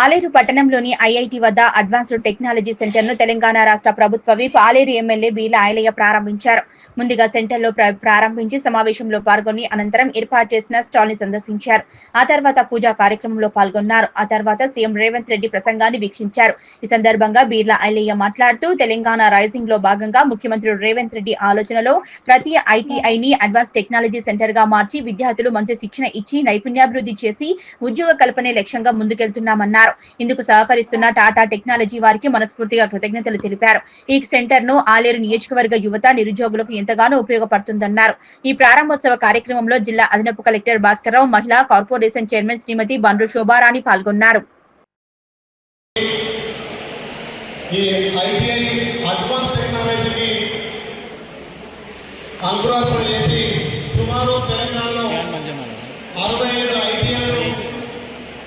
ఆలేరు పట్టణంలోని ఐఐటి వద్ద advanced technology సెంటర్ను తెలంగాణ రాష్ట్ర ప్రభుత్వ విప్ ఆలేరు ఎమ్మెల్యే బీర్ల ఐలయ్య ప్రారంభించారు. ముందుగా సెంటర్లో ప్రారంభించి సమావేశంలో పాల్గొని అనంతరం ఏర్పాటు చేసిన స్టాల్ ని సందర్శించారు. ఆ తర్వాత పూజా కార్యక్రమంలో పాల్గొన్నారు. ఆ తర్వాత సీఎం రేవంత్ రెడ్డి ప్రసంగాన్ని వీక్షించారు. ఈ సందర్భంగా బీర్ల ఐలయ్య మాట్లాడుతూ తెలంగాణ రైజింగ్ లో భాగంగా ముఖ్యమంత్రి రేవంత్ రెడ్డి ఆలోచనలో ప్రతి ఐటీఐని అడ్వాన్స్ టెక్నాలజీ సెంటర్ గా మార్చి విద్యార్థులు మంచి శిక్షణ ఇచ్చి నైపుణ్యాభివృద్ధి చేసి ఉద్యోగ కల్పనే లక్ష్యంగా ముందుకెళ్తున్నామన్నారు. ఇందుకు సహకరిస్తున్న టాటా టెక్నాలజీ వారికి మనస్ఫూర్తిగా కృతజ్ఞతలు తెలిపారు. ఈ సెంటర్ ను ఆలేరు నియోజకవర్గ యువత నిరుద్యోగులకు ఎంతగానో ఉపయోగపడుతుందన్నారు. ఈ ప్రారంభోత్సవ కార్యక్రమంలో జిల్లా అదనపు కలెక్టర్ భాస్కర్రావు, మహిళా కార్పొరేషన్ చైర్మన్ శ్రీమతి బండ్రు శోభారాణి పాల్గొన్నారు.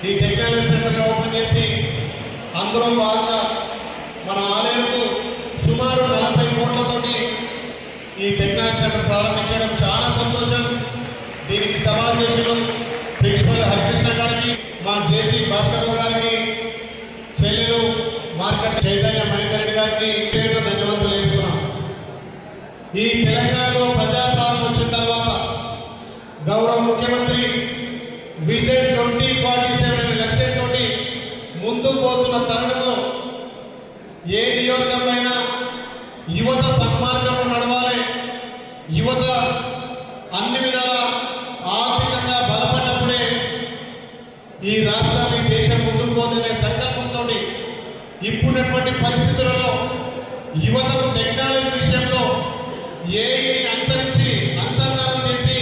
ఈ టెక్నాలజీ సెంటర్గా ఓపెన్ చేసి అందులో భాగంగా మన ఆలయంకు సుమారు 40 కోట్లతోటి ఈ టెక్నాలజీ సెంటర్ ప్రారంభించడం చాలా సంతోషం. దీనికి సవాల్ చేసిన ప్రిన్సిపల్ హరికృష్ణ గారికి, మా జేసీ భాస్కర్ గారికి, చెల్లెలు మార్కెట్ చైతన్య మహేందర్ రెడ్డి గారికి ధన్యవాదాలు చేస్తున్నాం. ఈ తెలంగాణలో ప్రజాపాలన వచ్చిన తర్వాత గౌరవ ముఖ్యమంత్రి విజన్ 2047 అనే లక్ష్యంతో ముందుకు పోతున్న తరుణంలో ఏ నియోజకమైనా యువత సన్మార్గంలో నడవాలి, యువత అన్ని విధాల ఆర్థికంగా బలపడినప్పుడే ఈ రాష్ట్రాన్ని దేశం ముందుకు పోతున్న సంకల్పంతో ఇప్పుడున్నటువంటి పరిస్థితులలో యువతకు టెక్నాలజీ విషయంలో ఏఐని అనుసంధానం చేసి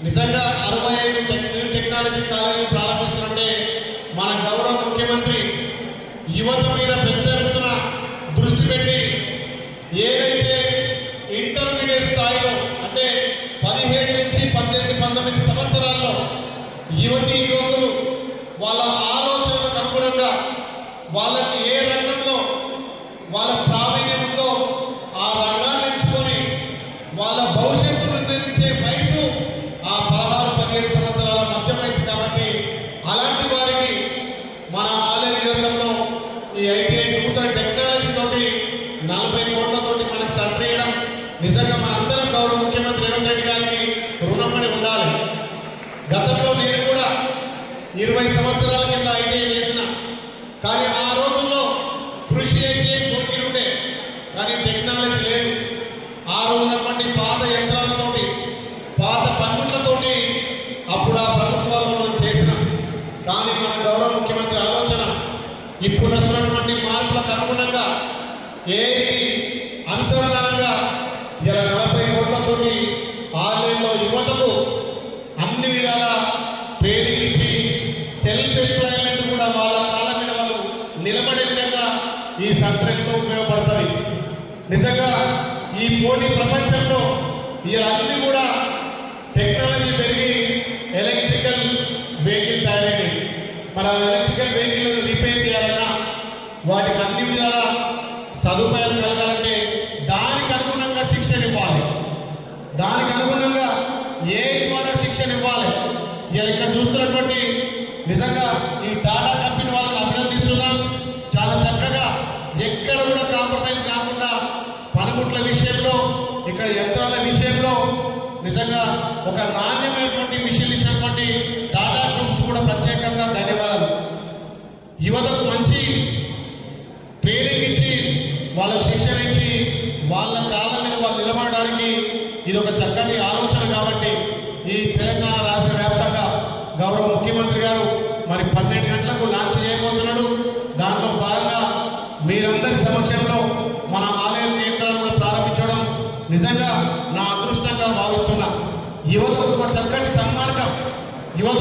నిజంగా 65 టెక్నాలజీ కాలేజీ ప్రారంభిస్తున్నట్టే మన గౌరవ ముఖ్యమంత్రి యువత మీద పెద్ద ఎత్తున దృష్టి పెట్టి ఏదైతే ఇంటర్మీడియట్ స్థాయిలో అంటే 17 నుంచి 18-19 సంవత్సరాల్లో యువతి యువకులు వాళ్ళ ఆలోచనలకు అనుగుణంగా వాళ్ళకి ఏ రంగంలో వాళ్ళ ప్రావీణ్యం ఉందో ఆ రంగాన్ని ఎంచుకొని వాళ్ళ భవిష్యత్తు నిర్ణయించే వయసు ఆ 16-17 సంవత్సరాల మధ్య వయసు. కాబట్టి అలాంటి వారికి మన ఆలయ నియోజకంలో ఈ ఐటీఐ నూతన టెక్నాలజీ తోటి 40 కోట్లతోటి మనకు సరిచేయడం నిజంగా మనందరం గౌరవ ముఖ్యమంత్రి రేవంత్ రెడ్డి గారికి రుణపడి ఉండాలి. గతంలో నేను కూడా 20 సంవత్సరాల కింద ఐటీఐ చేసిన, కానీ ఆ రోజుల్లో కృషి ఐటీఐ కోరికలు ఉండే, కానీ టెక్నాలజీ లేదు. ఆ రోజున్నటువంటి పాత యంత్రాలతోటి పాత పన్నులతోటి అప్పుడు ఆ ప్రభుత్వాలు మనం చేసినాం. కానీ మన గౌరవ ముఖ్యమంత్రి ఆలోచన ఇప్పుడు వస్తున్నటువంటి మార్పులకు అనుగుణంగా ఏది అనుసంధానంగా ఇలా 40 కోట్లతోటి ఆన్లైన్లో యువతకు అన్ని విధాల ట్రైనింగ్ ఇచ్చి సెల్ఫ్ ఎంప్లాయ్మెంట్ కూడా వాళ్ళ కాళ్ళ మీద వాళ్ళు నిలబడే విధంగా ఈ సెంటర్ ఎంతో ఉపయోగపడుతుంది. నిజంగా ఈ పోటీ ప్రపంచంలో ఇవన్నీ కూడా టెక్నాలజీ పెరిగి ఎలక్ట్రికల్ వెహికల్ తయారైంది. మన ఎలక్ట్రికల్ వెహికల్ రిపేర్ చేయాలన్నా వాటికి అన్ని విధాల సదుపాయాలు కలగాలంటే దానికి అనుగుణంగా శిక్షణ ఇవ్వాలి, దానికి అనుగుణంగా ఏ ద్వారా శిక్షణ ఇవ్వాలి. ఇలా ఇక్కడ చూస్తున్నటువంటి నిజంగా ఈ టాటా కంపెనీ వాళ్ళని అభినందిస్తున్నాం. చాలా చక్కగా ఎక్కడ కూడా కాంప్రమైజ్ కాకుండా పనిముట్ల విషయంలో, ఇక్కడ యంత్రాల విషయంలో నిజంగా ఒక నాణ్యమైనటువంటి మిషన్లు ఇచ్చినటువంటి టాటా గ్రూప్స్ కూడా ప్రత్యేకంగా ధన్యవాదాలు. యువతకు మంచి ట్రైనింగ్ ఇచ్చి వాళ్ళకు శిక్షణ ఇచ్చి వాళ్ళ కాళ్ళ మీద వాళ్ళు నిలబడడానికి ఇది ఒక చక్కటి ఆలోచన. కాబట్టి ఈ తెలంగాణ రాష్ట్ర వ్యాప్తంగా గౌరవ ముఖ్యమంత్రి గారు మరి 12 గంటలకు లాంచ్ చేయబోతున్నాడు. దాంట్లో భాగంగా మీరందరి సమక్షంలో మన ఆలయ కేంద్రాలను కూడా ప్రారంభించడం నిజంగా నా అదృష్టంగా భావిస్తున్నా. యువతకు ఒక చక్కటి సన్మార్గం, యువత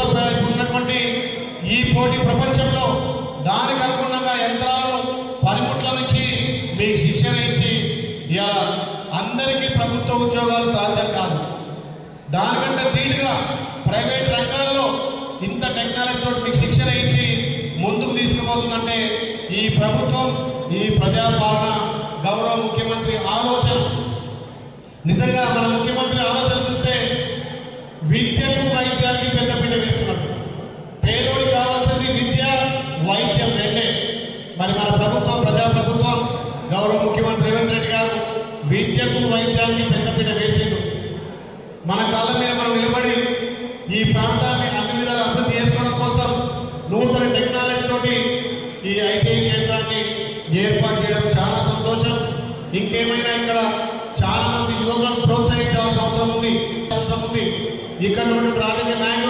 ఉన్నటువంటి ఈ పోటీ ప్రపంచంలో దానికి అనుగుణంగా యంత్రాలను పనిముట్ల నుంచి మీకు శిక్షణ ఇచ్చి ఇలా అందరికీ ప్రభుత్వ ఉద్యోగాలు సాధ్యం కాదు. దానికంటే ధీటుగా ప్రైవేట్ రంగాల్లో ఇంత టెక్నాలజీతో మీకు శిక్షణ ఇచ్చి ముందుకు తీసుకుపోతుందంటే ఈ ప్రభుత్వం, ఈ ప్రజాపాలన, గౌరవ ముఖ్యమంత్రి ఆలోచన. నిజంగా మన ముఖ్యమంత్రి ఆలోచన చూస్తే విద్యకు వైద్యానికి పెద్దపీట వేస్తున్నారు. పేదోడికి కావాల్సింది విద్య, వైద్యం. కాళ్ళ మీద మనం నిలబడి ఈ ప్రాంతాన్ని అన్ని విధాలు అభివృద్ధి చేసుకోవడం కోసం నూతన టెక్నాలజీ తోటి ఈ ఐటీఐ కేంద్రాన్ని ఏర్పాటు చేయడం చాలా సంతోషం. ఇంకేమైనా ఇక్కడ చాలా మంది యువకులను ప్రోత్సహించాల్సిన అవసరం ఉంది. ఇక్కడ నుండి రాజకీయ నాయకులు